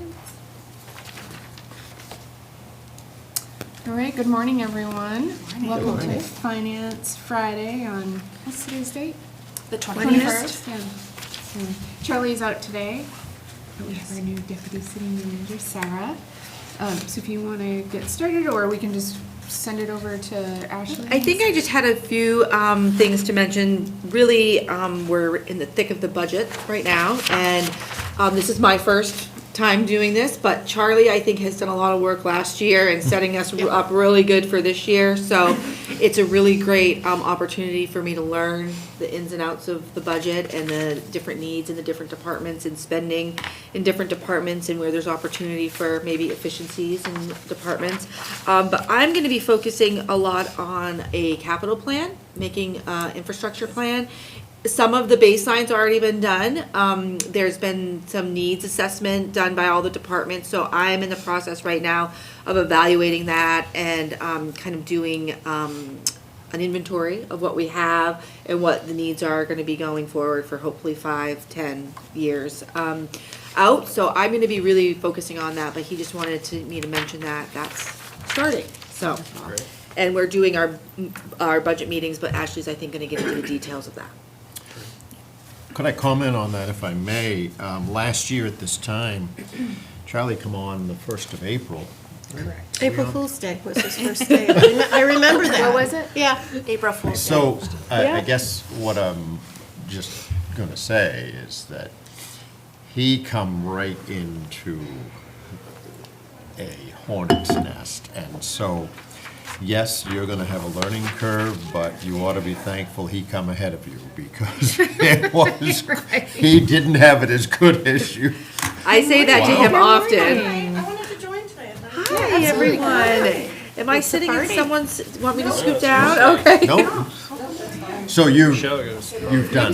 seconds. All right, good morning, everyone. Welcome to Finance Friday on, what's today's date? The 21st. Yeah. So Charlie's out today, but we have our new deputy city manager, Sarah. So if you want to get started, or we can just send it over to Ashley. I think I just had a few things to mention. Really, we're in the thick of the budget right now, and this is my first time doing this, but Charlie, I think, has done a lot of work last year and setting us up really good for this year. So it's a really great opportunity for me to learn the ins and outs of the budget and the different needs in the different departments and spending in different departments and where there's opportunity for maybe efficiencies in departments. But I'm going to be focusing a lot on a capital plan, making infrastructure plan. Some of the baseline's already been done. There's been some needs assessment done by all the departments, so I'm in the process right now of evaluating that and kind of doing an inventory of what we have and what the needs are going to be going forward for hopefully 5-10 years out. So I'm going to be really focusing on that, but he just wanted me to mention that that's starting. So, and we're doing our budget meetings, but Ashley's, I think, going to get into the details of that. Could I comment on that, if I may? Last year at this time, Charlie come on the 1st of April. Correct. April Fool's Day was his first day. I remember that. What was it? Yeah. April Fool's Day. So I Yeah. guess what I'm just going to say is that he come right into a hornet's nest. And so, yes, you're going to have a learning curve, but you ought to be thankful he come ahead of you because it was, he didn't have it as good as you. I say that to him often. I wanted to join today. Hi, everyone. Am I sitting in someone's, want me to scoot down? Okay. Nope. So you've done,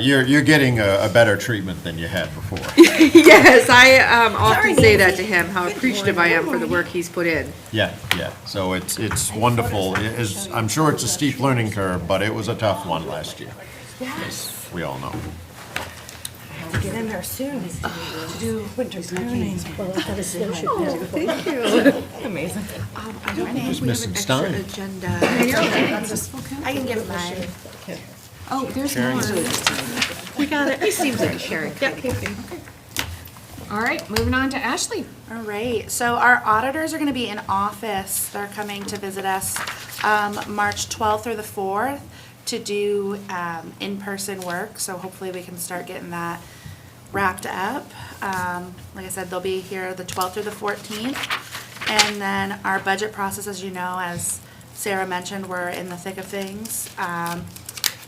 you're getting a better treatment than you had before. Yes, I often say that to him, how appreciative I am for the work he's put in. Yeah. So it's wonderful. I'm sure it's a steep learning curve, but it was a tough one last year. As we all know. Get in there soon to do winter pruning. Well, I've got a snowshoe. Thank you. Amazing. I don't know if we have Missing an extra Stein. agenda. I can give mine. Oh, there's more. We got it. He seems like a sharing. All right, moving on to Ashley. All right, so our auditors are going to be in office. They're coming to visit us March 12th through the 4th to do in-person work, so hopefully we can start getting that wrapped up. Like I said, they'll be here the 12th through the 14th. And then our budget process, as you know, as Sarah mentioned, we're in the thick of things.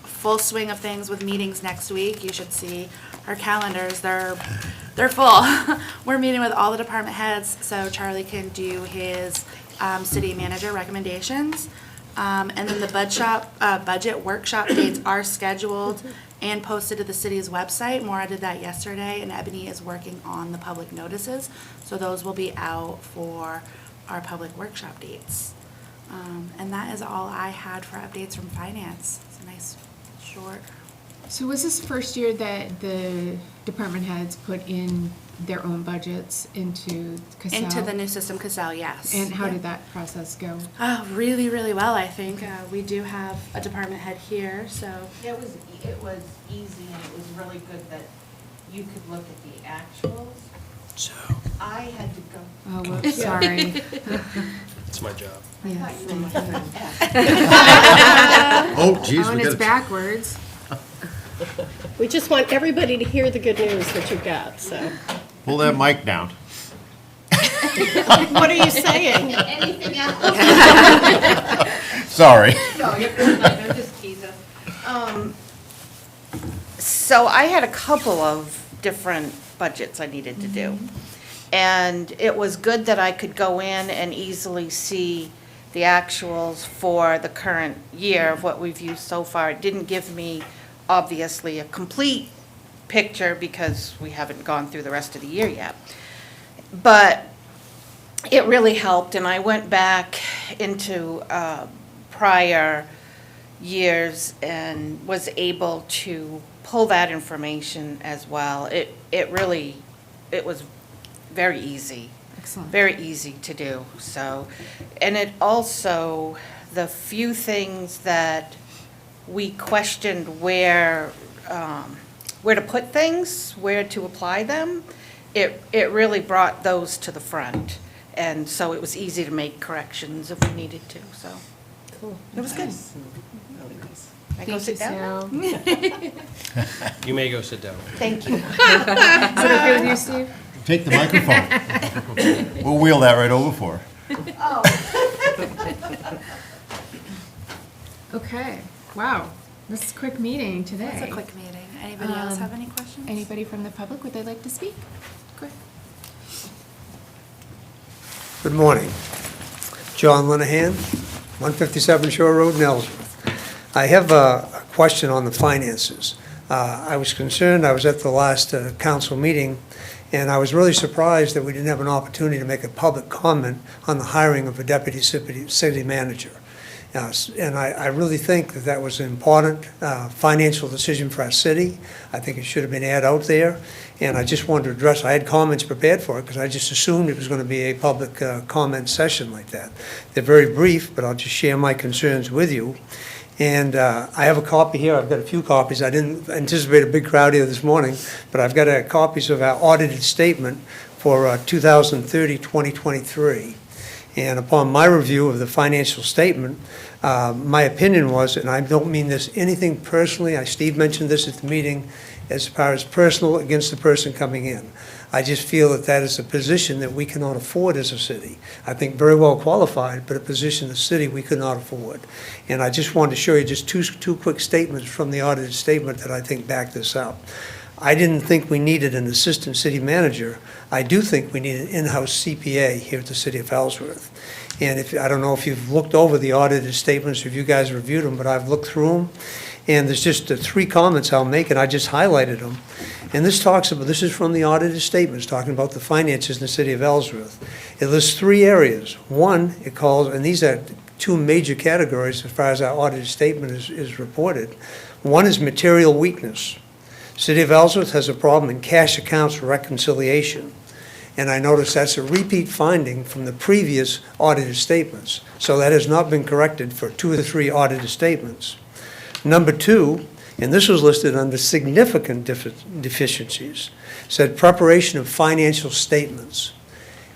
Full swing of things with meetings next week. You should see our calendars. They're full. We're meeting with all the department heads, so Charlie can do his city manager recommendations. And then the budget workshop dates are scheduled and posted to the city's website. Maura did that yesterday, and Ebony is working on the public notices. So those will be out for our public workshop dates. And that is all I had for updates from finance. It's a nice, short. So was this the first year that the department heads put in their own budgets into Casell? Into the new system, Casell, yes. And how did that process go? Really, really well, I think. We do have a department head here, so. It was easy, and it was really good that you could look at the actuals. So, I had to go. Oh, whoops, sorry. it's my job. Yeah. Oh, geez, Oh, and we it's got backwards. We just want everybody to hear the good news that you got, so. pull that mic down. What are you saying? Anything else? Sorry. No, you're fine, I'm just teasing. So I had a couple of different budgets I needed to do. And it was good that I could go in and easily see the actuals for the current year of what we've used so far. It didn't give me, obviously, a complete picture because we haven't gone through the rest of the year yet. But it really helped, and I went back into prior years and was able to pull that information as well. It was very easy. Excellent. Very easy to do, so. And it also, the few things that we questioned where to put things, where to apply them, it really brought those to the front. And so it was easy to make corrections if we needed to, so. It was good. I go sit down? You may go sit down. Thank you. Is that okay with you, Steve? Take the microphone. We'll wheel that right over for her. Okay, wow, this is a quick meeting today. It's a quick meeting. Anybody else have any questions? Anybody from the public, would they like to speak? Quick. Good morning. John Linehan, 157 Shore Road, Nelsworth. I have a question on the finances. I was concerned, I was at the last council meeting, and I was really surprised that we didn't have an opportunity to make a public comment on the hiring of a deputy city manager. And I really think that that was an important financial decision for our city. I think it should have been aired out there. And I just wanted to address, I had comments prepared for it because I just assumed it was going to be a public comment session like that. They're very brief, but I'll just share my concerns with you. And I have a copy here. I've got a few copies. I didn't anticipate a big crowd here this morning, but I've got copies of our audited statement for 2023. And upon my review of the financial statement, my opinion was, and I don't mean this anything personally, Steve mentioned this at the meeting, as far as personal against the person coming in. I just feel that that is a position that we cannot afford as a city. I think very well qualified, but a position in the city we could not afford. And I just wanted to show you just two quick statements from the audited statement that I think back this up. I didn't think we needed an assistant city manager. I do think we need an in-house CPA here at the city of Ellsworth. And I don't know if you've looked over the audited statements, if you guys reviewed them, but I've looked through them. And there's just 3 comments I'll make, and I just highlighted them. And this is from the audited statements, talking about the finances in the city of Ellsworth. It lists 3 areas. One, it calls, and these are 2 major categories as far as our audited statement is reported. One is material weakness. City of Ellsworth has a problem in cash accounts reconciliation. And I noticed that's a repeat finding from the previous audited statements. So that has not been corrected for 2 of the 3 audited statements. Number 2, and this was listed under significant deficiencies, said preparation of financial statements.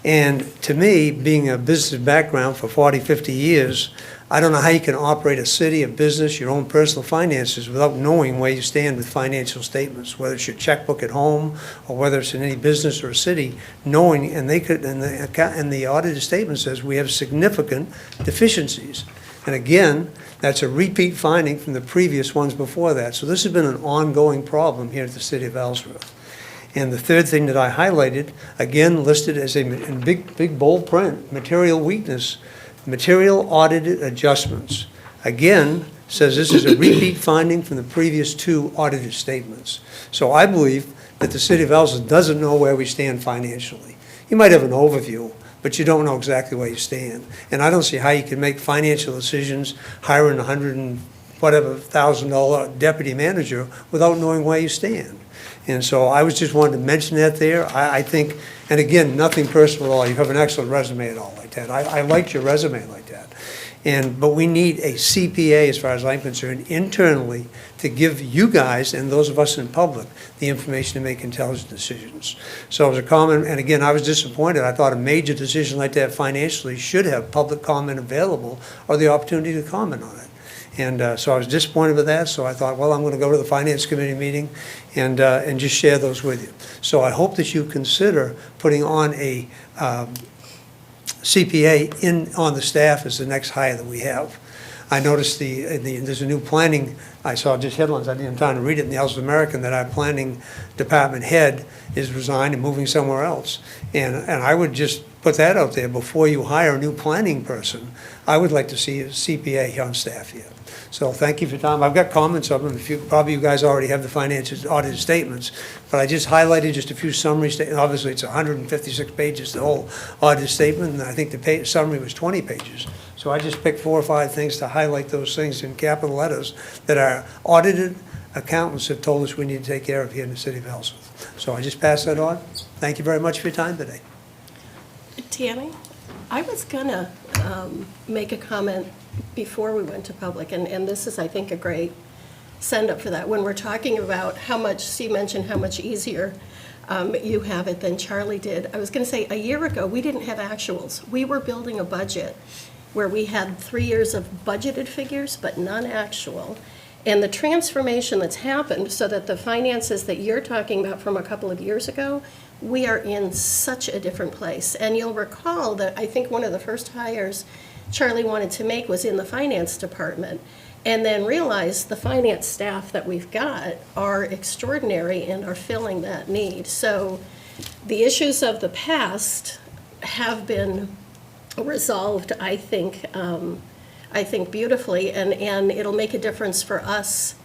And to me, being a business background for 40, 50 years, I don't know how you can operate a city, a business, your own personal finances without knowing where you stand with financial statements, whether it's your checkbook at home or whether it's in any business or a city, knowing, and the audited statement says we have significant deficiencies. And again, that's a repeat finding from the previous ones before that. So this has been an ongoing problem here at the city of Ellsworth. And the third thing that I highlighted, again listed as in big bold print, material weakness, material audited adjustments. Again, says this is a repeat finding from the previous 2 audited statements. So I believe that the city of Ellsworth doesn't know where we stand financially. You might have an overview, but you don't know exactly where you stand. And I don't see how you can make financial decisions hiring $100,000 deputy manager without knowing where you stand. And so I was just wanted to mention that there. I think, and again, nothing personal at all. You have an excellent resume at all like that. I liked your resume like that. But we need a CPA, as far as I'm concerned, internally to give you guys and those of us in public the information to make intelligent decisions. So it was a comment, and again, I was disappointed. I thought a major decision like that financially should have public comment available or the opportunity to comment on it. And so I was disappointed with that, so I thought, well, I'm going to go to the Finance Committee meeting and just share those with you. So I hope that you consider putting on a CPA on the staff as the next hire that we have. I noticed there's a new planning, I saw just headlines, I didn't have time to read it in the Ellsworth American, that our planning department head is resigned and moving somewhere else. And I would just put that out there, before you hire a new planning person, I would like to see a CPA on staff here. So thank you for your time. I've got comments of them. Probably you guys already have the financial audited statements, but I just highlighted just a few summary statements. Obviously, it's 156 pages, the whole audited statement, and I think the summary was 20 pages. So I just picked 4 or 5 things to highlight those things in capital letters that our audited accountants have told us we need to take care of here in the city of Ellsworth. So I just passed that on. Thank you very much for your time today. Tammy, I was gonna make a comment before we went to public, and this is, I think, a great send-up for that. When we're talking about how much, Steve mentioned how much easier you have it than Charlie did. I was gonna say, a year ago, we didn't have actuals. We were building a budget where we had 3 years of budgeted figures, but none actual. And the transformation that's happened so that the finances that you're talking about from a couple of years ago, we are in such a different place. And you'll recall that I think one of the first hires Charlie wanted to make was in the finance department, and then realized the finance staff that we've got are extraordinary and are filling that need. So the issues of the past have been resolved, I think beautifully, and it'll make a difference for us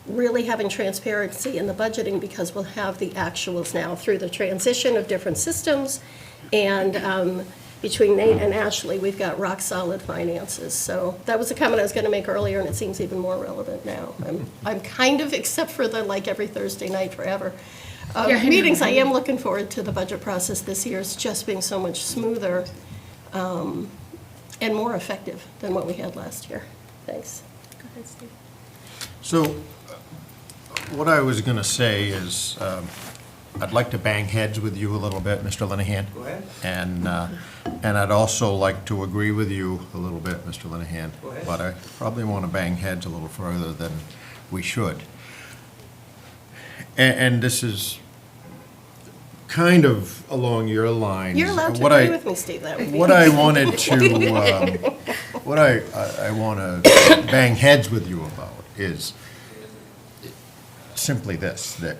really having transparency in the budgeting, because we'll have the actuals now through the transition of different systems. And between Nate and Ashley, we've got rock-solid finances. So that was a comment I was going to make earlier, and it seems even more relevant now. I'm kind of, except for the, like, every Thursday night forever, Yeah, I know. meetings, I am looking forward to the budget process this year. It's just being so much smoother and more effective than what we had last year. Thanks. Go ahead, Steve. So, what I was going to say is, I'd like to bang heads with you a little bit, Mr. Linehan. Go ahead. And I'd also like to agree with you a little bit, Mr. Linehan. Go ahead. But I probably want to bang heads a little further than we should. And this is kind of along your lines. You're allowed to What agree I- with me, Steve, that would be. What I wanted to, what I want to bang heads with you about is simply this, that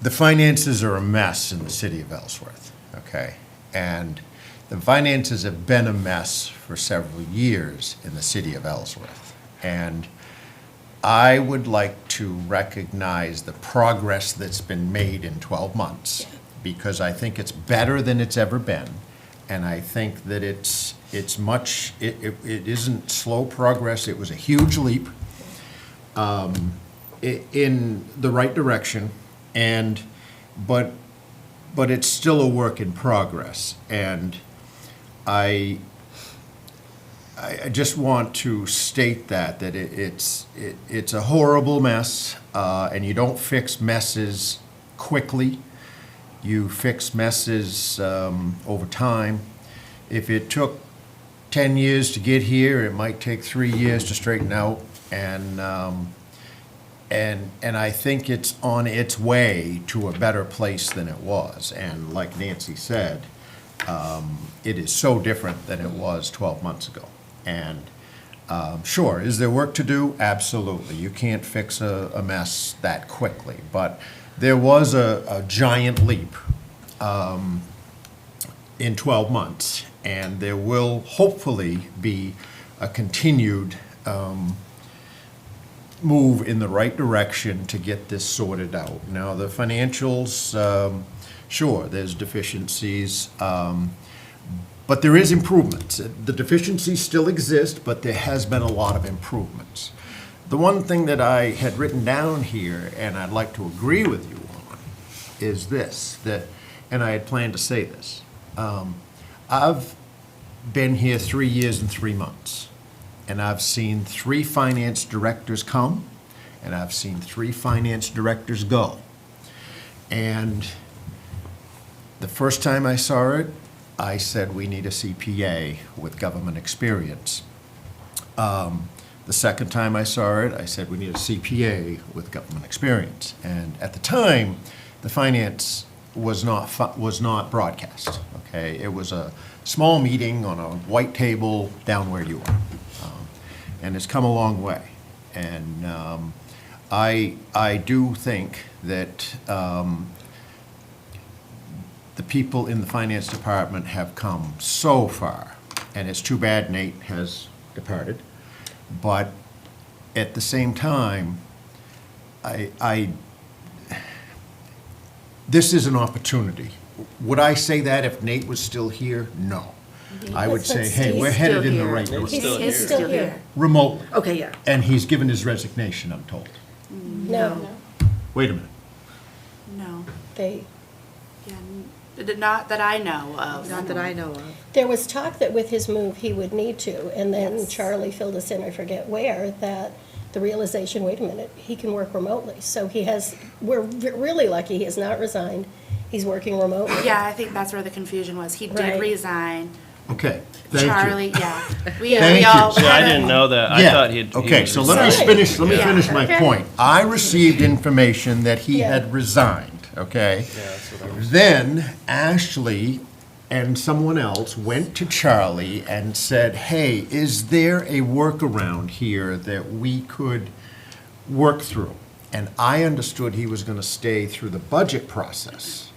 the finances are a mess in the city of Ellsworth, okay? And the finances have been a mess for several years in the city of Ellsworth. And I would like to recognize the progress that's been made in 12 months, because I think it's better than it's ever been. And I think that it isn't slow progress, it was a huge leap in the right direction, but it's still a work in progress. And I just want to state that it's a horrible mess, and you don't fix messes quickly. You fix messes over time. If it took 10 years to get here, it might take 3 years to straighten out. And I think it's on its way to a better place than it was. And like Nancy said, it is so different than it was 12 months ago. And sure, is there work to do? Absolutely. You can't fix a mess that quickly. But there was a giant leap in 12 months, and there will hopefully be a continued move in the right direction to get this sorted out. Now, the financials, sure, there's deficiencies, but there is improvements. The deficiencies still exist, but there has been a lot of improvements. The one thing that I had written down here, and I'd like to agree with you on, is this, and I had planned to say this. I've been here 3 years and 3 months, and I've seen 3 finance directors come, and I've seen 3 finance directors go. And the first time I saw it, I said we need a CPA with government experience. The second time I saw it, I said we need a CPA with government experience. And at the time, the finance was not broadcast, okay? It was a small meeting on a white table down where you are. And it's come a long way. And I do think that the people in the finance department have come so far. And it's too bad Nate has departed. But at the same time, this is an opportunity. Would I say that if Nate was still here? No. I would say, hey, we're headed in the right direction. He's still here. Remotely. Okay, yeah. And he's given his resignation, I'm told. No, Wait a minute. No. they, Yeah, Not that I know of. Not that I know of. There was talk that with his move, he would need to, and then Yes. Charlie filled us in, I forget where, that the realization, wait a minute, he can work remotely. So he has, we're really lucky, he has not resigned, he's working remotely. Yeah, I think that's where the confusion was. He did Right. resign. Okay, thank you. Charlie, yeah. Thank We you. all See, I had a- didn't know that. I Yeah, thought he okay, was so let me resigned. finish, let me Yeah. finish my Okay. point. I received information that he Yeah. had resigned, okay? Yeah, that's what I was. Then Ashley and someone else went to Charlie and said, hey, is there a workaround here that we could work through? And I understood he was gonna stay through the budget process.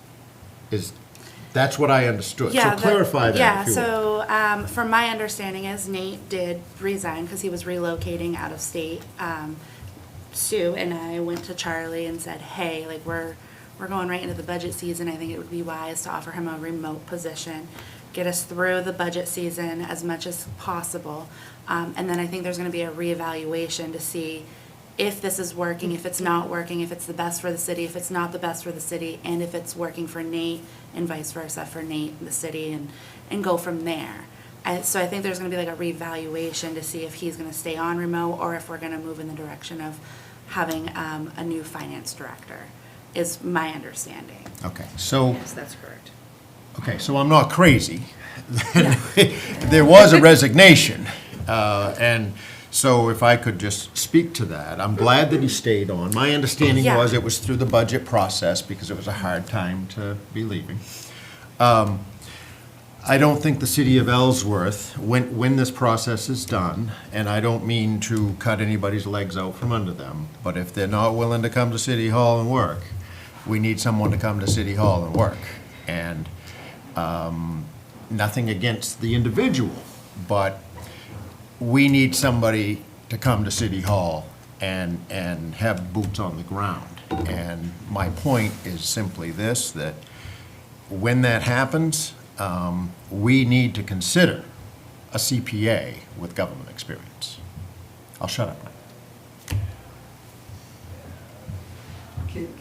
That's what I understood. So Yeah, clarify that Yeah, if you will. so, from my understanding is Nate did resign because he was relocating out of state. Sue and I went to Charlie and said, hey, like, we're going right into the budget season. I think it would be wise to offer him a remote position, get us through the budget season as much as possible. And then I think there's gonna be a reevaluation to see if this is working, if it's not working, if it's the best for the city, if it's not the best for the city, and if it's working for Nate and vice versa for Nate and the city, and go from there. So I think there's gonna be like a reevaluation to see if he's gonna stay on remote or if we're gonna move in the direction of having a new finance director, is my understanding. Okay, so. Yes, that's correct. Okay, so I'm not crazy. There was a resignation, and so if I could just speak to that, I'm glad that he stayed on. My understanding Yeah. was it was through the budget process because it was a hard time to be leaving. I don't think the city of Ellsworth, when this process is done, and I don't mean to cut anybody's legs out from under them, but if they're not willing to come to City Hall and work, we need someone to come to City Hall and work. And nothing against the individual, but we need somebody to come to City Hall and have boots on the ground. And my point is simply this, that when that happens, we need to consider a CPA with government experience. I'll shut up now.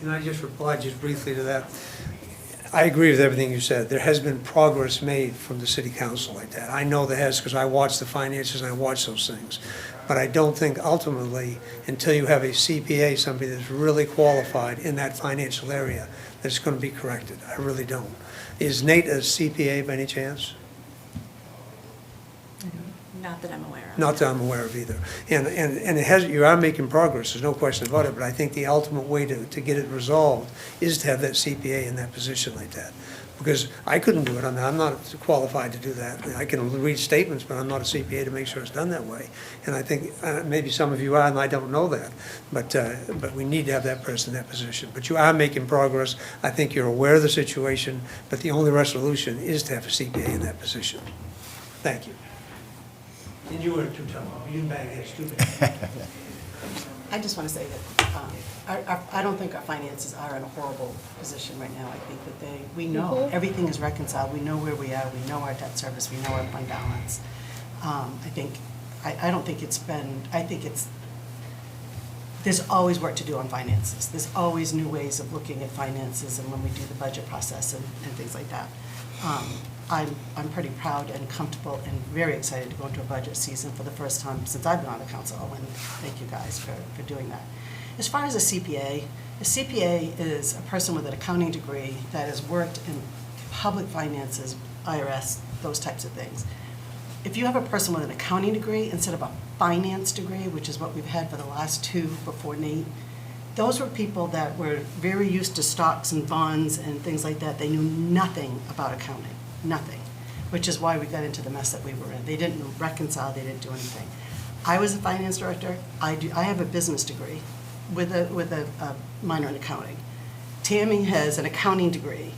Can I just reply just briefly to that? I agree with everything you said. There has been progress made from the city council like that. I know there has, because I watch the finances and I watch those things. But I don't think ultimately, until you have a CPA, somebody that's really qualified in that financial area, that it's going to be corrected. I really don't. Is Nate a CPA by any chance? Not that I'm aware of. Not that I'm aware of either. And it has, you are making progress, there's no question about it, but I think the ultimate way to get it resolved is to have that CPA in that position like that. Because I couldn't do it, I'm not qualified to do that. I can read statements, but I'm not a CPA to make sure it's done that way. And I think, maybe some of you are, and I don't know that, but we need to have that person in that position. But you are making progress, I think you're aware of the situation, but the only resolution is to have a CPA in that position. Thank you. And you were too tough, you didn't bang heads too bad. I just want to say that I don't think our finances are in a horrible position right now. I think that we know, everything is reconciled, we know where we are, we know our debt service, we know our fund balance. I don't think it's been, I think there's always work to do on finances. There's always new ways of looking at finances and when we do the budget process and things like that. I'm pretty proud and comfortable and very excited to go into a budget season for the first time since I've been on the council, and thank you guys for doing that. As far as a CPA is a person with an accounting degree that has worked in public finances, IRS, those types of things. If you have a person with an accounting degree instead of a finance degree, which is what we've had for the last two before Nate, those were people that were very used to stocks and bonds and things like that. They knew nothing about accounting. Nothing, which is why we got into the mess that we were in. They didn't reconcile, they didn't do anything. I was a finance director. I have a business degree with a minor in accounting. Tammy has an accounting degree,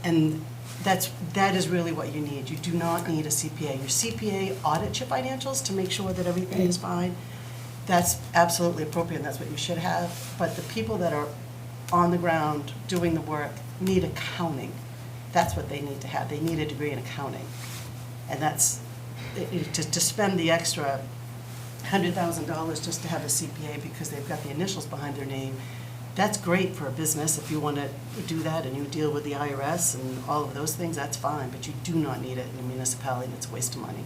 and that is really what you need. You do not need a CPA. Your CPA audits your financials to make sure that everything is fine. That's absolutely appropriate, and that's what you should have. But the people that are on the ground doing the work need accounting. That's what they need to have. They need a degree in accounting. And that's, to spend the extra $100,000 just to have a CPA because they've got the initials behind their name That's great for a business, if you want to do that and you deal with the IRS and all of those things, that's fine, but you do not need it in a municipality, and it's a waste of money.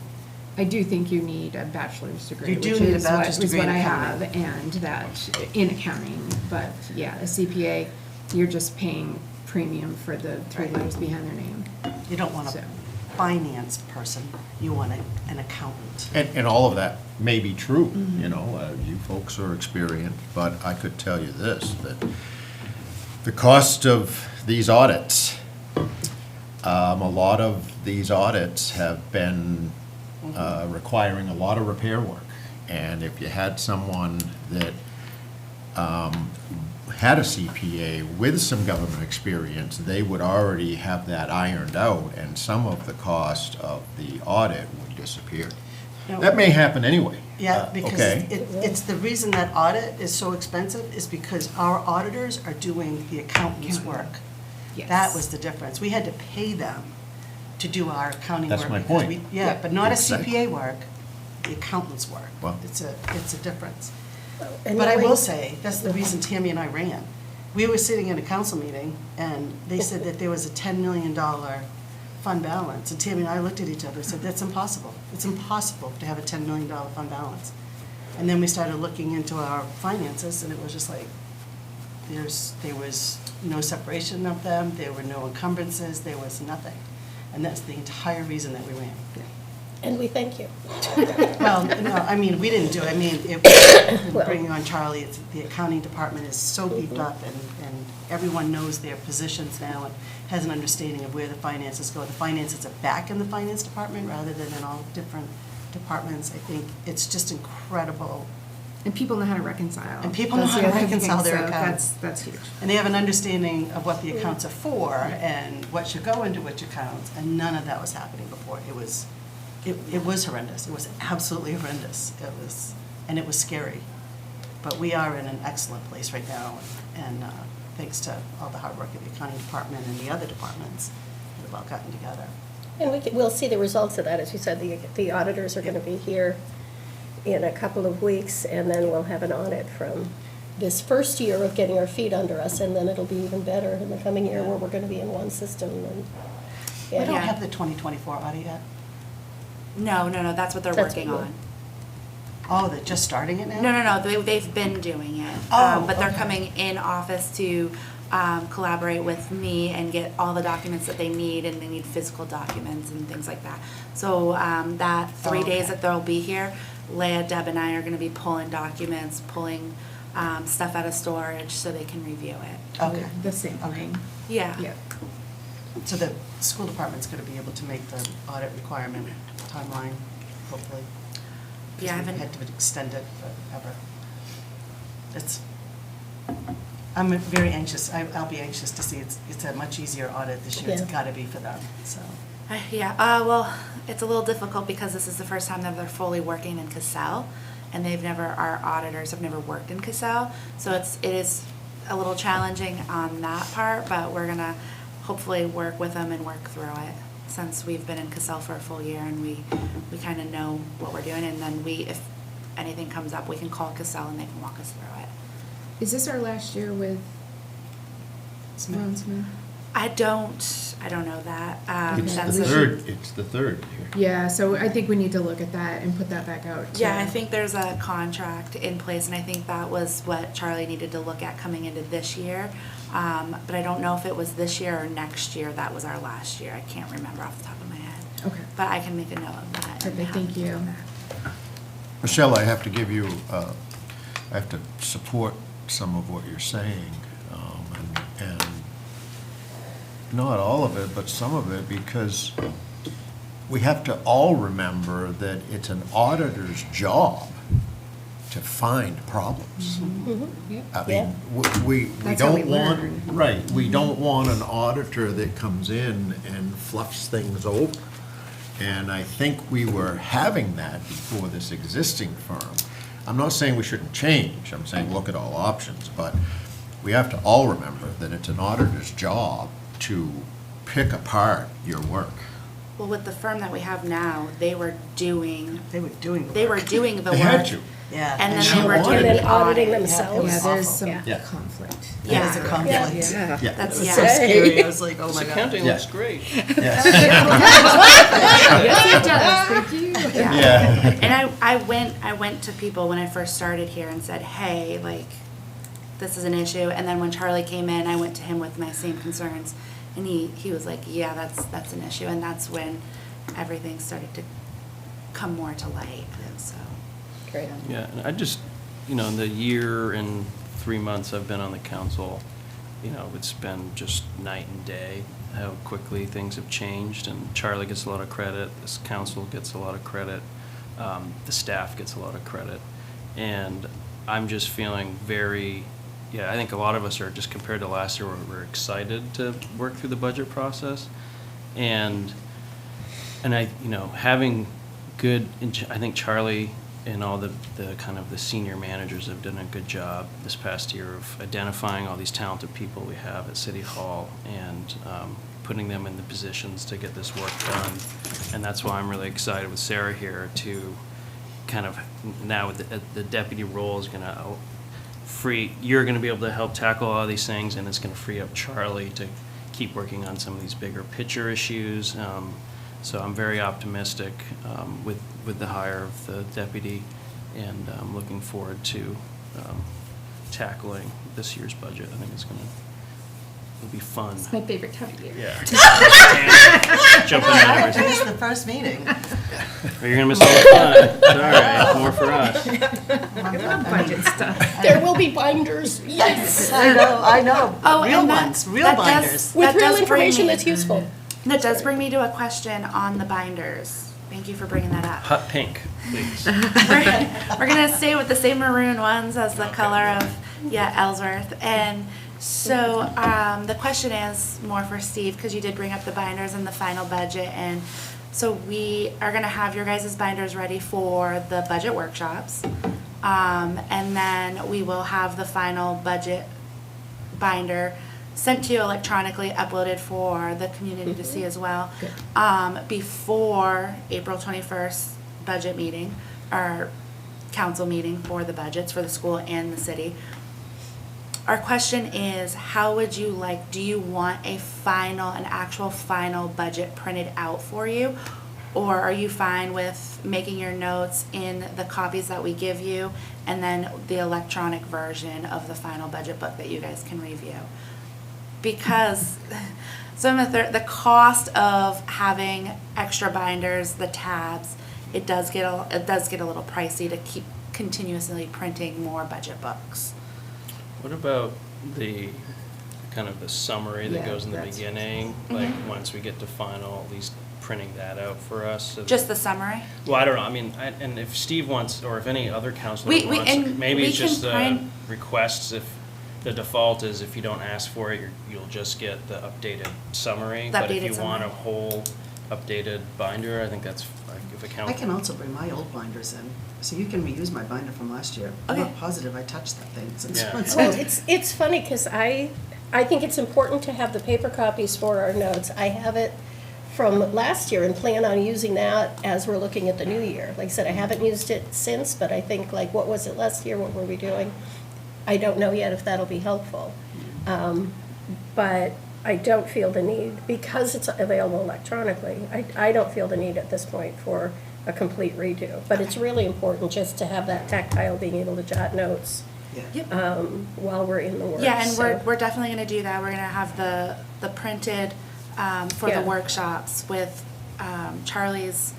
I do think you need a bachelor's degree, You do which need a is bachelor's what, is degree what in I accounting. have, and that, in accounting, but yeah, a CPA, you're just paying premium for the three Right. letters behind their name. You don't want So. a finance person, you want an accountant. And all of that may be true, you know, you folks are experienced, but I could tell you this, that the cost of these audits, a lot of these audits have been requiring a lot of repair work. And if you had someone that had a CPA with some government experience, they would already have that ironed out, and some of the cost of the audit would disappear. No. That may happen anyway. Yeah, because Okay. it's the reason that audit is so expensive is because our auditors are doing the accountant's work. Yes. That was the difference. We had to pay them to do our accounting work. That's my because point. we- Yeah, but not a Exactly. CPA work, the accountant's work. Well. It's a difference. And But I knowing- will say, that's the reason Tammy and I ran. We were sitting in a council meeting, and they said that there was a $10 million fund balance. And Tammy and I looked at each other and said, that's impossible. It's impossible to have a $10 million fund balance. And then we started looking into our finances, and it was just like, there was no separation of them, there were no encumbrances, there was nothing. And that's the entire reason that we ran. And we thank you. Well, no, I mean, we didn't do it. I mean, Well- bringing on Charlie, the accounting department is so beefed up, and everyone knows their positions now and has an understanding of where the finances go. The finances are back in the finance department rather than in all different departments. I think it's just incredible. And people know how to reconcile. And people know That's how the to other thing, reconcile their so accounts. That's huge. And they have an understanding of what the accounts are for and what should go into which accounts, and none of that was happening before. It was horrendous. It was absolutely horrendous. And it was scary. But we are in an excellent place right now, and thanks to all the hard work of the accounting department and the other departments that have all gotten together. And we'll see the results of that. As you said, the auditors are going to be here in a couple of weeks, and then we'll have an audit from this first year of getting our feet under us, and then it'll be even better in the coming year where we're going to be in one system. And We don't Yeah. have the 2024 audit yet. No, that's what they're That's working what- on. Oh, they're just starting it now? No, they've been doing it. Oh, But they're okay. coming in office to collaborate with me and get all the documents that they need, and they need physical documents and things like that. So that 3 days Okay. that they'll be here, Leah, Deb, and I are gonna be pulling documents, pulling stuff out of storage so they can review it. Okay. The same thing. Yeah. Yeah. So the school department's going to be able to make the audit requirement timeline, hopefully. 'Cause Yeah, I we've haven't- had to extend it forever. I'm very anxious, I'll be anxious to see, it's a much easier audit this year, it's Yeah. got to be for them, so. Well, it's a little difficult because this is the first time that they're fully working in Cassell, and our auditors have never worked in Cassell, so it is a little challenging on that part, but we're gonna hopefully work with them and work through it, since we've been in Cassell for a full year and we kind of know what we're doing, and then if anything comes up, we can call Cassell and they can walk us through it. Is this our last year with Ron Smith? I don't know that. It's That's the a- third year. Yeah, so I think we need to look at that and put that back out. to- Yeah, I think there's a contract in place, and I think that was what Charlie needed to look at coming into this year. But I don't know if it was this year or next year that was our last year. I can't remember off the top of my head. Okay. But I can make a note of that. and Perfect, have thank them do you. that. Michelle, I have to give you, I have to support some of what you're saying, and not all of it, but some of it, because we have to all remember that it's an auditor's job to find problems. Yep. I mean, we That's how we don't want, learn. right, we don't want an auditor that comes in and fluffs things over. And I think we were having that before this existing firm. I'm not saying we shouldn't change, I'm saying look at all options, but we have to all remember that it's an auditor's job to pick apart your work. Well, with the firm that we have now, they were doing They were doing the the They had work. to. Yeah. And then And they were auditing. doing And the then auditing audit. themselves. Yeah, there's some Yeah. conflict. It was a Yeah. conflict. Yeah. That's, It was yeah. so scary. I was like, oh This my God. accounting Yeah. looks great. Yes. Yes, it does, thank you. Yeah. And I went to people when I first started here and said, hey, like, this is an issue. And then when Charlie came in, I went to him with my same concerns. And he was like, yeah, that's an issue. And that's when everything started to come more to light, and so. Great. Yeah, and I just, in the year and 3 months I've been on the council, it's been just night and day how quickly things have changed. And Charlie gets a lot of credit, this council gets a lot of credit, the staff gets a lot of credit. And I'm just feeling I think a lot of us are, just compared to last year, we're excited to work through the budget process. And I, having good, I think Charlie and all the kind of the senior managers have done a good job this past year of identifying all these talented people we have at City Hall and putting them in the positions to get this work done. And that's why I'm really excited with Sarah here to kind of, now the deputy role is going to you're going to be able to help tackle all these things, and it's going to free up Charlie to keep working on some of these bigger picture issues. So I'm very optimistic with the hire of the deputy, and I'm looking forward to tackling this year's budget. I think it'll be fun. It's my favorite time of year. Yeah. Jumping out I everything. missed the first meeting. You're gonna miss all the fun. All right, more for us. Budget stuff. There will be binders, yes, I know. Oh, Real and that- ones, real that does- binders. with That real does bring information me- that's useful. That does bring me to a question on the binders. Thank you for bringing that up. Hot pink, please. We're gonna stay with the same maroon ones as the color of, Ellsworth. And so, the question is more for Steve, because you did bring up the binders and the final budget. And so we are gonna have your guys' binders ready for the budget workshops. And then we will have the final budget binder sent to you electronically, uploaded for the community to see as well. Before April 21st budget meeting, or council meeting for the budgets for the school and the city. Our question is, how would you like, do you want an actual final budget printed out for you? Or are you fine with making your notes in the copies that we give you and then the electronic version of the final budget book that you guys can review? Because the cost of having extra binders, the tabs, it does get a little pricey to keep continuously printing more budget books. What about the kind of the summary that Yeah, goes in the that's- beginning? Like, once we get to final, at least printing that out for us? so that- Just the summary? Well, I don't know, I mean, and if Steve wants, or if any other counselor We- wants, and maybe we it's can just print- requests, if the default is if you don't ask for it, you'll just get the updated summary. The But if updated you want a summary. whole updated binder, I think that's, like, if a I council. can also bring my old binders in, so you can reuse my binder from last year. I'm Okay. not positive I touched that thing since. Yeah. Well, it's funny, because I think it's important to have the paper copies for our notes. I have it from last year and plan on using that as we're looking at the new year. Like I said, I haven't used it since, but I think, like, what was it last year, what were we doing? I don't know yet if that'll be helpful. But I don't feel the need, because it's available electronically, I don't feel the need at this point for a complete redo. But it's really important just to have that tactile, being able to jot notes Yeah. while we're in the works. Yeah, and so. we're definitely gonna do that. We're gonna have the printed, for Yeah. the workshops with, Charlie's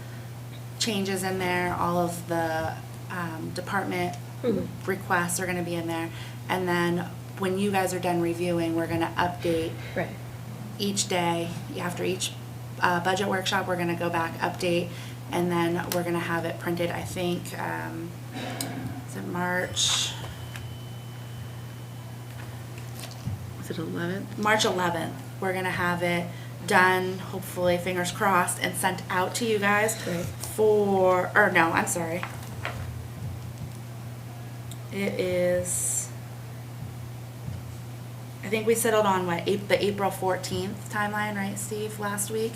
changes in there, all of the, department requests are gonna be in there. And then when you guys are done reviewing, we're gonna update Right. each day, after each, budget workshop, we're gonna go back, update, and then we're gonna have it printed, I think, is it March? Was it 11th? March 11th, we're gonna have it done, hopefully, fingers crossed, and sent out to you guys Great. I'm sorry. It is, I think we settled on the April 14th timeline, right, Steve, last week?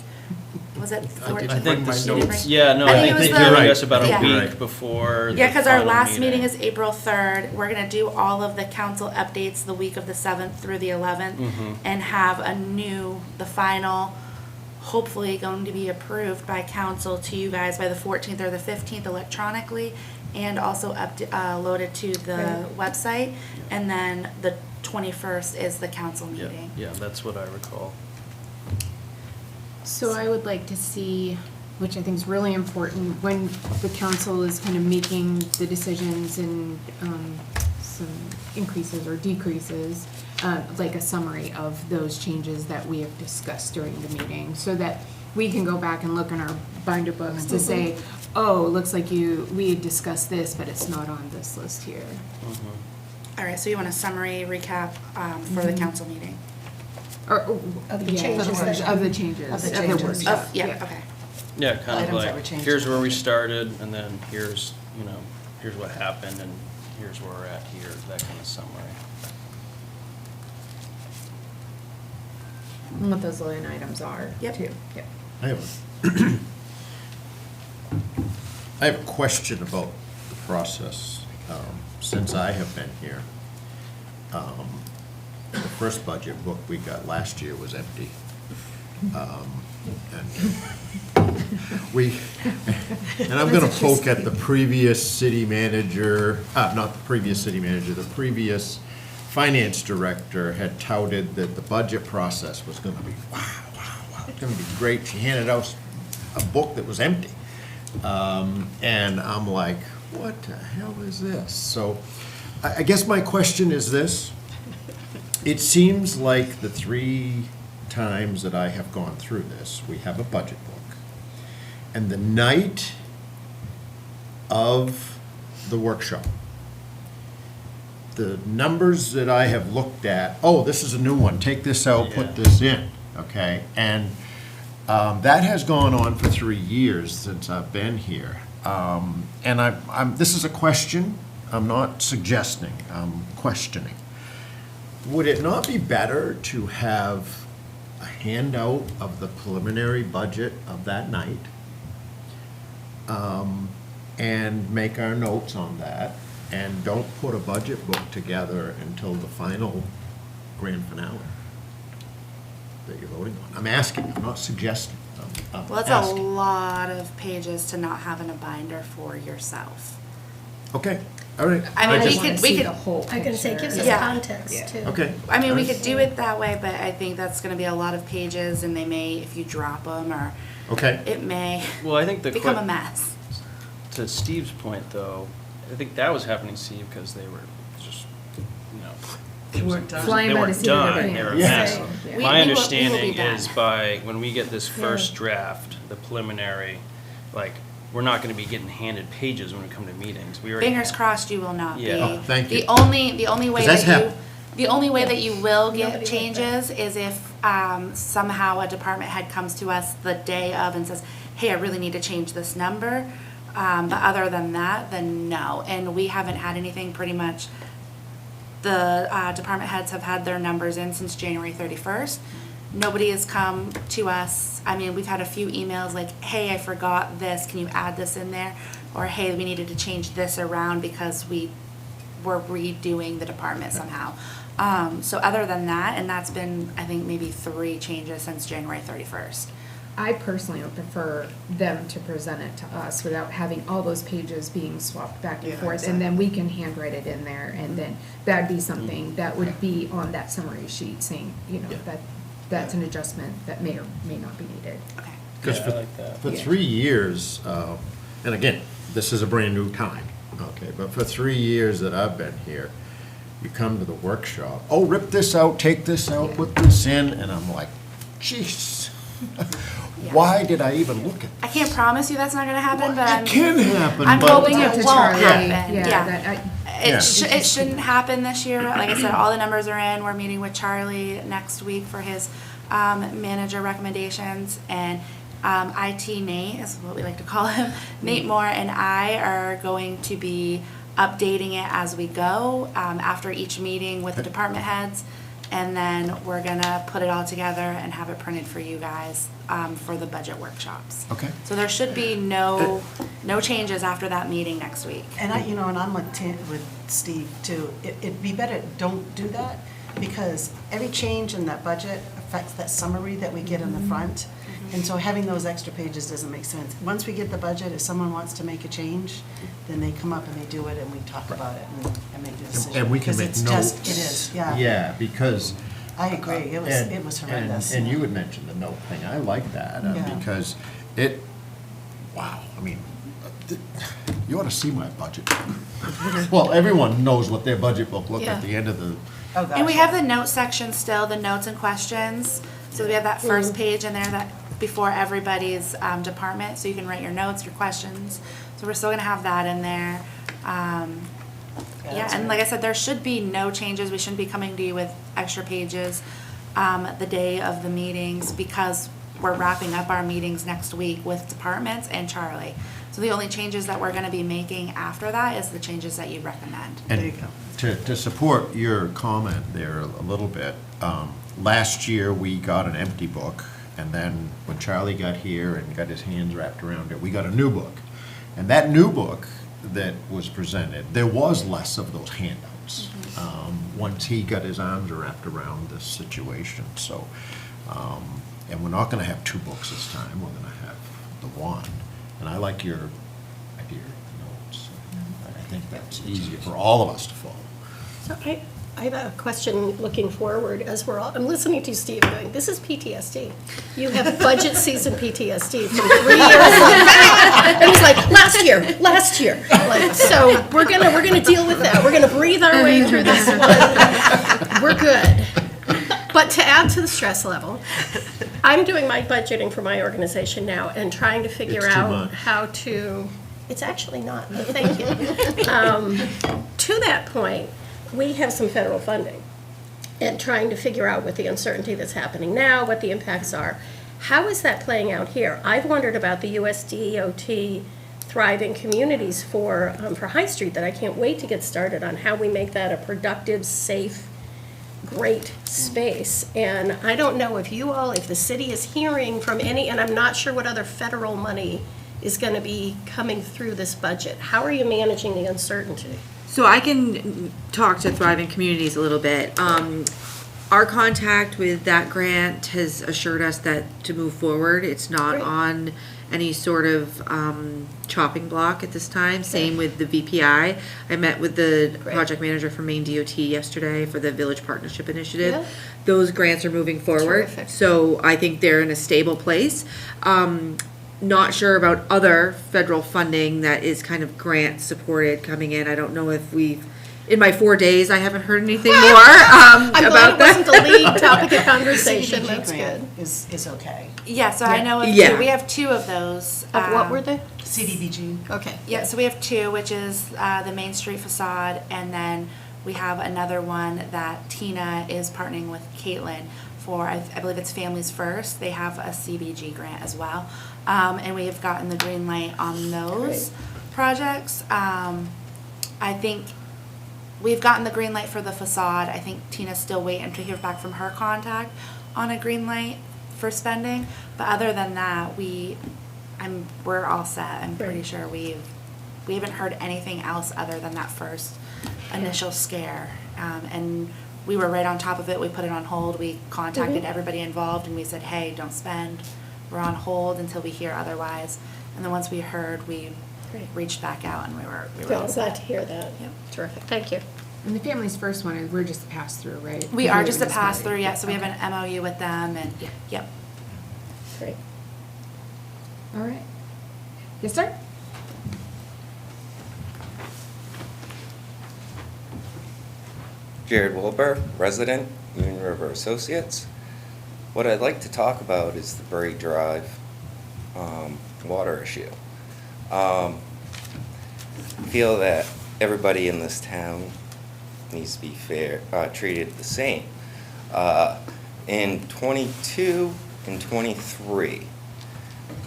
Was it I 14th? think Did you bring- yeah, no, I I think it think was they the- gave us about yeah. a You're week right. before the Yeah, because our final last meeting is April 3rd. We're gonna do all of the council updates the week of the 7th through the 11th and have the final, hopefully going to be approved by council to you guys by the 14th or the 15th electronically and also loaded to the website. And then the 21st is the council Yeah, meeting. yeah, that's what I recall. So I would like to see, which I think is really important, when the council is kind of making the decisions and some increases or decreases, like a summary of those changes that we have discussed during the meeting, so that we can go back and look in our binder books to say, oh, looks like we had discussed this, but it's not on this list here. All right, so you want a summary recap for the council meeting? Or, Of the yeah, changes just that- of the changes. Of the of changes. workshop. Yeah, okay. Yeah, kind of Items that were like, changed. here's where we started, and then here's, here's what happened, and here's where we're at here, that kind of summary. And what those line items are, Yep. too. Yep. I have a question about the process. Since I have been here, the first budget book we got last year was empty. And I'm gonna poke at the previous city manager, not the previous city manager, the previous finance director had touted that the budget process was gonna be, wow, it's gonna be great. She handed out a book that was empty. And I'm like, what the hell is this? So I guess my question is this. It seems like the 3 times that I have gone through this, we have a budget book. And the night of the workshop, the numbers that I have looked at, oh, this is a new one, take this out, put Yeah. this in, okay? And that has gone on for 3 years since I've been here. And this is a question, I'm not suggesting, I'm questioning. Would it not be better to have a handout of the preliminary budget of that night? And make our notes on that, and don't put a budget book together until the final grand finale that you're voting on? I'm asking, I'm not suggesting. I'm Well, that's a asking. lot of pages to not have in a binder for yourself. Okay, all right. I mean, just- we could, I can say it gives us Yeah. context, too. Okay. I mean, we all right. could do it that way, but I think that's gonna be a lot of pages and they may, if you drop them, or Okay, it may Well, I think the become a mess. to Steve's point, though, I think that was happening, Steve, because they were just, They weren't done. Flying they by the weren't seat of their done, they were a pants. mess. Yeah. We My will be understanding done. is by, when we get this first draft, the preliminary, like, we're not gonna be getting handed pages when we come to meetings. We already Fingers have- crossed you will not be. Yeah. Oh, thank you. The only way 'Cause that's that you, happened. the only way that you will get Nobody changes is if, somehow a department head comes to us the day of and says, hey, I really need to change this number. But other than that, then no. And we haven't had anything pretty much. The, department heads have had their numbers in since January 31st. Nobody has come to us. I mean, we've had a few emails like, hey, I forgot this, can you add this in there? Or, hey, we needed to change this around because we were redoing the department somehow. So other than that, and that's been, I think, maybe 3 changes since January 31st. I personally would prefer them to present it to us without having all those pages being swapped back and Yeah, forth, and then we can handwrite it in there, and then that'd be something that would be on that summary sheet saying, Yeah. that's an adjustment that may or may not be needed. Okay. because Yeah, I like that. for Yeah. 3 years, and again, this is a brand-new time, okay, but for 3 years that I've been here, you come to the workshop, oh, rip this out, take this out, put this in, and I'm like, jeez, why did I even look at I can't promise you that's not gonna happen, but it? It can happen, I'm but. hoping Talk it to won't Charlie. happen, Yeah, yeah. that, Yeah. It shouldn't happen this year. Like I said, all the numbers are in. We're meeting with Charlie next week for his manager recommendations. And IT Nate is what we like to call him. Nate Moore and I are going to be updating it as we go after each meeting with the department heads And then we're gonna put it all together and have it printed for you guys, for the budget workshops. Okay. So there should be no changes after that meeting next week. And and I'm with Steve too. It'd be better, don't do that, because every change in that budget affects that summary that we get in the front. And so having those extra pages doesn't make sense. Once we get the budget, if someone wants to make a change, then they come up and they do it, and we talk about it and make the decision. And we can make Because notes. it's just, it is, yeah. Yeah, because. I agree, it was horrendous. And you had mentioned the note thing, I like that, Yeah. because wow, I mean, you ought to see my budget book. Well, everyone knows what their budget book looked at Yeah. the end of the, Oh, gosh, And we yeah. have the notes section still, the notes and questions. So we have that first page in there that, before everybody's department, so you can write your notes, your questions. So we're still gonna have that in there. Yeah, that's and right. like I said, there should be no changes. We shouldn't be coming to you with extra pages the day of the meetings, because we're wrapping up our meetings next week with departments and Charlie. So the only changes that we're gonna be making after that is the changes that you recommend. There you and go. to support your comment there a little bit, last year, we got an empty book, and then when Charlie got here and got his hands wrapped around it, we got a new book. And that new book that was presented, there was less of those handouts, once he got his arms wrapped around this situation, so, and we're not gonna have two books this time, we're gonna have the one. And I like your idea of notes. I think that's easier for all of us to follow. So I have a question looking forward as I'm listening to Steve going, this is PTSD. You have budget season PTSD from 3 years ago. And he's like, last year. Like, so we're gonna deal with that. We're gonna breathe our way through this one. We're good. But to add to the stress level, I'm doing my budgeting for my organization now and trying to figure It's too out much. how to, it's actually not, but thank you. To that point, we have some federal funding and trying to figure out with the uncertainty that's happening now, what the impacts are. How is that playing out here? I've wondered about the USDOT Thriving Communities for High Street that I can't wait to get started on, how we make that a productive, safe, great space. And I don't know if the city is hearing from any, and I'm not sure what other federal money is going to be coming through this budget. How are you managing the uncertainty? So I can talk to Thriving Communities a little bit. Our contact with that grant has assured us that to move forward, it's not Great. on any sort of chopping block at this time. Same with the VPI. I met with the Great. project manager from Maine DOT yesterday for the Village Partnership Initiative. Yeah. Those grants are moving forward. Terrific. So I think they're in a stable place. Not sure about other federal funding that is kind of grant supported coming in. I don't know if in my 4 days, I haven't heard anything more I'm glad about it wasn't that. the lead topic of conversation. CDBG That's good. grant is okay. Yeah, so I know of Yeah. two. We have two of those. Of what were they? CDBG. Okay. Yeah, so we have two, which is the Main Street facade, and then we have another one that Tina is partnering with Caitlin for, I believe it's Families First. They have a CBG grant as well. And we have gotten the green light on those projects. I think we've gotten the green light for the facade. I think Tina's still waiting to hear back from her contact on a green light for spending. But other than that, we're all set. I'm pretty sure we haven't heard anything else other than that first initial scare. And we were right on top of it. We put it on hold. We contacted everybody involved and we said, hey, don't spend. We're on hold until we hear otherwise. And then once we heard, we Great. reached back out and we were Well, all I'm glad set. to hear that. Yep. Terrific. Thank you. And the Families First one, we're just a pass-through, right? We are just a Everybody's pass-through, party. yeah, so we have Okay. an MOU with them and, yep. Great. All right. Yes, sir? Jared Wilbur, resident, Moon River Associates. What I'd like to talk about is the Bury Drive water issue. Feel that everybody in this town needs to be treated the same. In 22 and 23,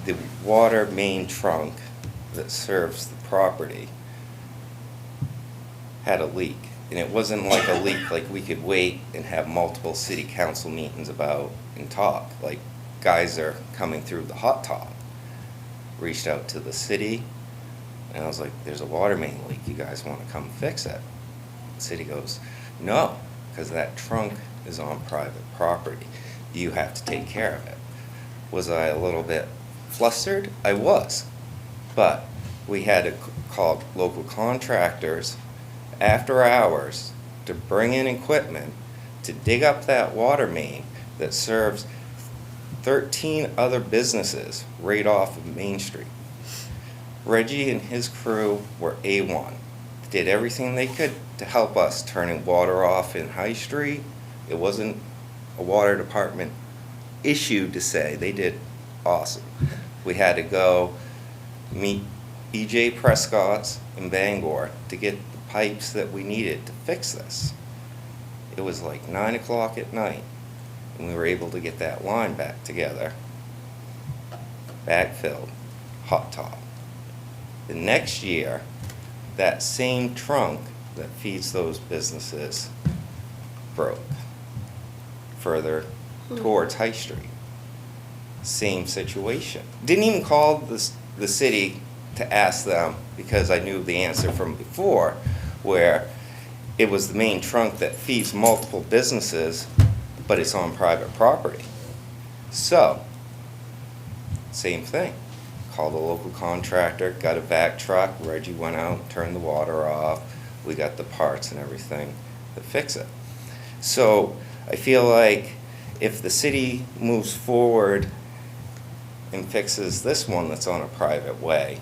the water main trunk that serves the property had a leak. And it wasn't like a leak, like we could wait and have multiple city council meetings about and talk. Like, guys are coming through the hot top. Reached out to the city, and I was like, there's a water main leak, you guys wanna come fix it? The city goes, no, because that trunk is on private property. You have to take care of it. Was I a little bit flustered? I was. But we had to call local contractors after hours to bring in equipment to dig up that water main that serves 13 other businesses right off of Main Street. Reggie and his crew were A1. Did everything they could to help us turning water off in High Street. It wasn't a water department issue to say. They did awesome. We had to go meet E.J. Prescott's in Bangor to get the pipes that we needed to fix this. It was like 9 o'clock at night, and we were able to get that line back together, backfilled, hot top. The next year, that same trunk that feeds those businesses broke further towards High Street. Same situation. Didn't even call the city to ask them, because I knew the answer from before, where it was the main trunk that feeds multiple businesses, but it's on private property. So, same thing. Called a local contractor, got a vac truck, Reggie went out, turned the water off, we got the parts and everything to fix it. So, I feel like if the city moves forward and fixes this one that's on a private way,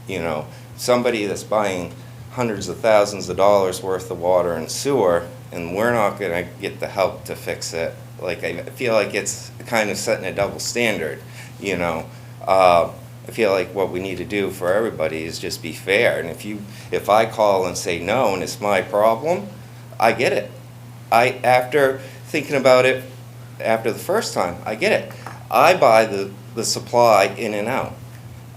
you know, somebody that's buying hundreds of thousands of dollars worth of water and sewer, and we're not gonna get the help to fix it, like, I feel like it's kind of setting a double standard, you know. I feel like what we need to do for everybody is just be fair, and if I call and say no and it's my problem, I get it. After thinking about it after the first time, I get it. I buy the supply in and out.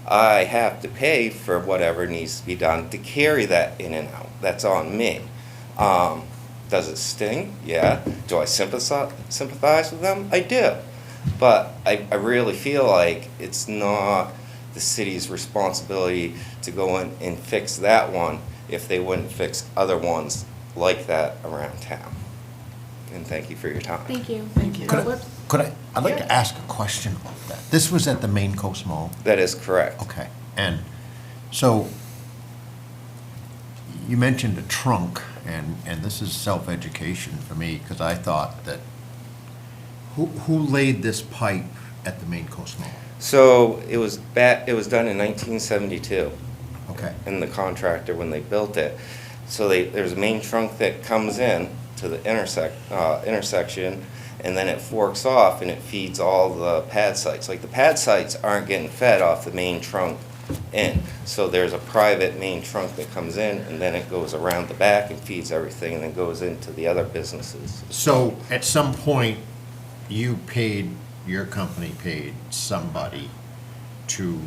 I have to pay for whatever needs to be done to carry that in and out. That's on me. Does it sting? Yeah. Do I sympathize with them? I do. But I really feel like it's not the city's responsibility to go in and fix that one if they wouldn't fix other ones like that around town. And thank you for your time. Thank you. Thank you. I'd like to ask a question about that. This was at the Main Coast Mall? That is correct. Okay, and so you mentioned a trunk, and this is self-education for me, because I thought that, who laid this pipe at the Main Coast Mall? So it was done in 1972. Okay. And the contractor, when they built it. So there's a main trunk that comes in to the intersection, and then it forks off and it feeds all the pad sites. Like, the pad sites aren't getting fed off the main trunk in. So there's a private main trunk that comes in, and then it goes around the back and feeds everything, and then goes into the other businesses. So at some point, your company paid somebody to,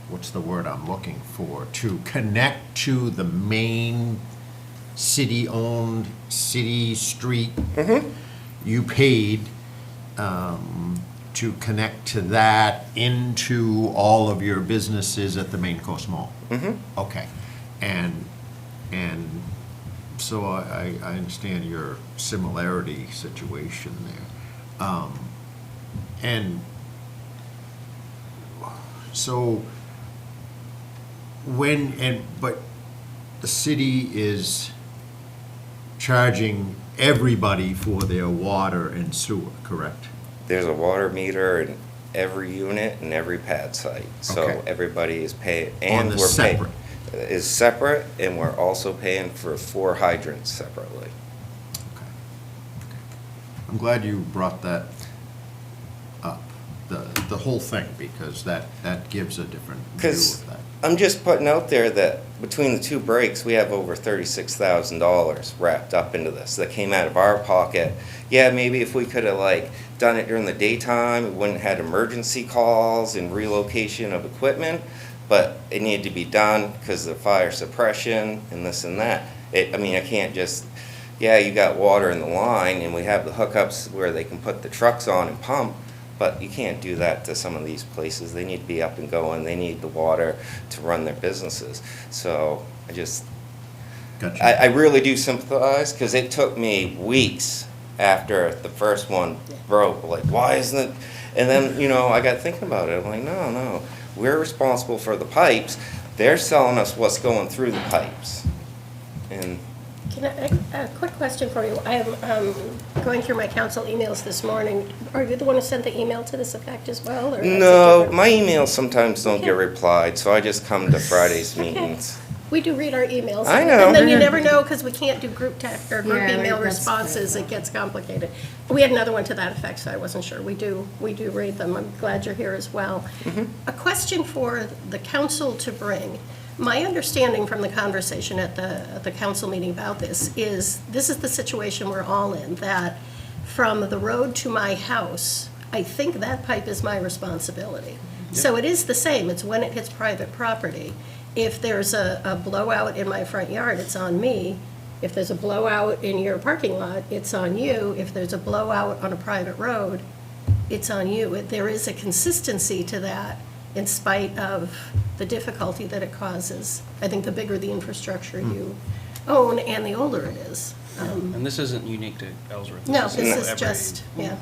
what's the word I'm looking for, to connect to the main city-owned, city street. Mm-hmm. You paid to connect to that into all of your businesses at the Main Coast Mall? Mm-hmm. Okay. And so I understand your similarity situation there. And so but the city is charging everybody for their water and sewer, correct? There's a water meter in every unit and every pad site. So Okay. everybody is paying, On and the we're paying. separate. Is separate, and we're also paying for 4 hydrants separately. Okay. I'm glad you brought that up, the whole thing, because that gives a different view Because of that. I'm just putting out there that between the 2 breaks, we have over $36,000 wrapped up into this that came out of our pocket. Yeah, maybe if we could have done it during the daytime, we wouldn't have had emergency calls and relocation of equipment. but it needed to be done because of fire suppression and this and that. I mean, I can't just, yeah, you got water in the line and we have the hookups where they can put the trucks on and pump, but you can't do that to some of these places. They need to be up and going. They need the water to run their businesses. So Gotcha. I really do sympathize because it took me weeks after the first one broke. Like, why isn't it? And then, I got thinking about it. I'm like, no, we're responsible for the pipes. They're selling us what's going through the pipes. And A quick question for you. I am going through my council emails this morning. Are you the one who sent the email to this effect as well? Or is it no, different? my emails sometimes don't get Okay. replied, so I just come to Friday's Okay. meetings. We do read our emails. I know. And then you never know, because we can't do group text or group Yeah, email right, that's responses. right. It gets complicated. We had another one to that effect, so I wasn't sure. We do read them. I'm glad you're here as well. A question for the council to bring. My understanding from the conversation at the council meeting about this is the situation we're all in, that from the road to my house, I think that pipe is my responsibility. So it is the same. It's when it hits private property. If there's a blowout in my front yard, it's on me. If there's a blowout in your parking lot, it's on you. If there's a blowout on a private road, it's on you. There is a consistency to that in spite of the difficulty that it causes. I think the bigger the infrastructure you own and the older it is. And this isn't unique to Ellsworth. No, in this is every just, yeah.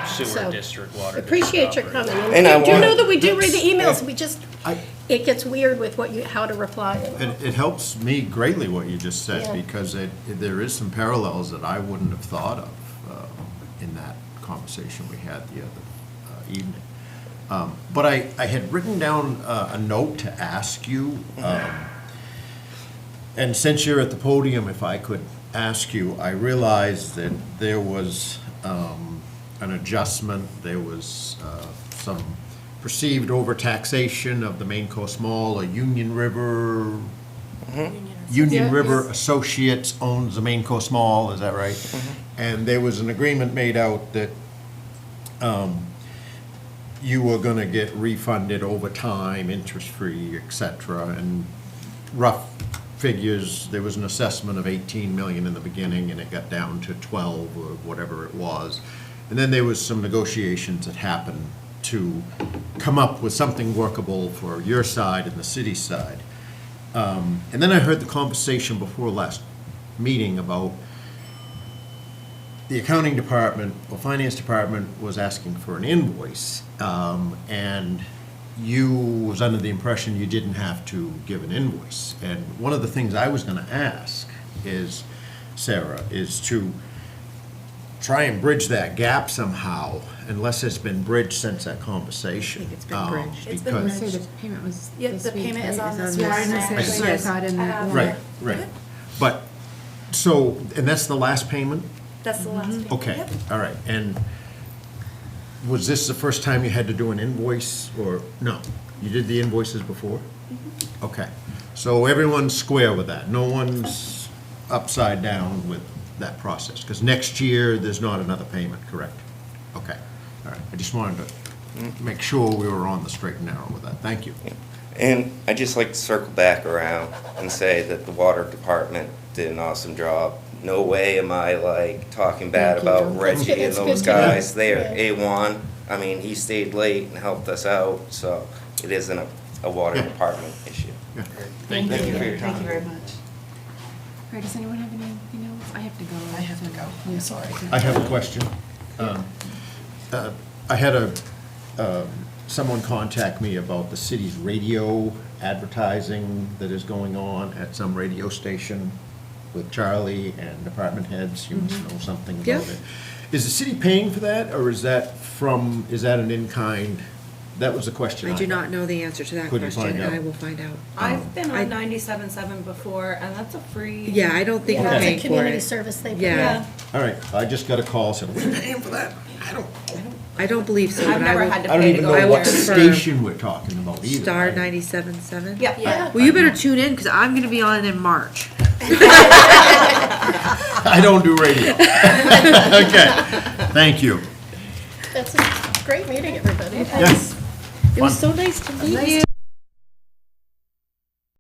Sewer So, district, water district. Appreciate your operates. coming. And I And do want- know that we do read the emails, we just, I- it gets weird with how to reply. It helps me greatly what you just Yeah. said, because there is some parallels that I wouldn't have thought of in that conversation we had the other evening. But I had written down a note to ask you, and since you're at the podium, if I could ask you, I realized that there was an adjustment, there was some perceived overtaxation of the Main Coast Mall, a Union River Associates owns the Main Coast Mall, is that right? And there was an agreement made out that you were gonna get refunded over time, interest-free, et cetera, and rough figures, there was an assessment of 18 million in the beginning, and it got down to 12 or whatever it was. And then there was some negotiations that happened to come up with something workable for your side and the city side. And then I heard the conversation before last meeting about the accounting department, or finance department, was asking for an invoice, and you was under the impression you didn't have to give an invoice. And one of the things I was gonna ask is, Sarah, is to try and bridge that gap somehow, unless it's been bridged since that conversation. I think it's been bridged. It's been I because- say the payment was Yeah, this the week, payment is right? on this Yeah, Friday. that's what I thought in that one. Right, right. But, so, and that's the last payment? That's the last payment. Okay, Yep. all right. And was this the first time you had to do an invoice, or, no? You did the invoices before? Okay. So everyone's square with that? No one's upside down with that process? Because next year, there's not another payment, correct? Okay, all right. I just wanted to make sure we were on the straight and narrow with that. Thank you. And I'd just like to circle back around and say that the water department did an awesome job. No way am I like talking bad Thank you, about John. Reggie and It's those good to know. guys. They are Yeah. A1. I mean, he stayed late and helped us out, so it isn't a water Yeah. department issue. Yeah. Thank you for your time. Thank you very much. All right, does anyone have anything else? I have to go. I have to so- go. Yeah. I'm sorry. I have a question. I had someone contact me about the city's radio advertising that is going on at some radio station with Charlie and department heads. You must know something Yeah. about it. Is the city paying for that, or is that an in-kind? That was the question. I do had. not know the answer to that Could you question, find and out? I will find out. I've been I- on 97.7 before, and that's a free. Yeah, I don't think we're That's a paying for community it. service they. Yeah. All right, I just got a call, said, we're paying for that. I don't believe so, I've but I never will. had to I don't pay to even go know I will what there. confirm. station we're talking about either. Star I- 97.7? Yep. Yeah. Well, you better tune in, because I'm gonna be on in March. I don't do radio. Okay, thank you. That's a great meeting, everybody. Yes. It was so nice to meet you.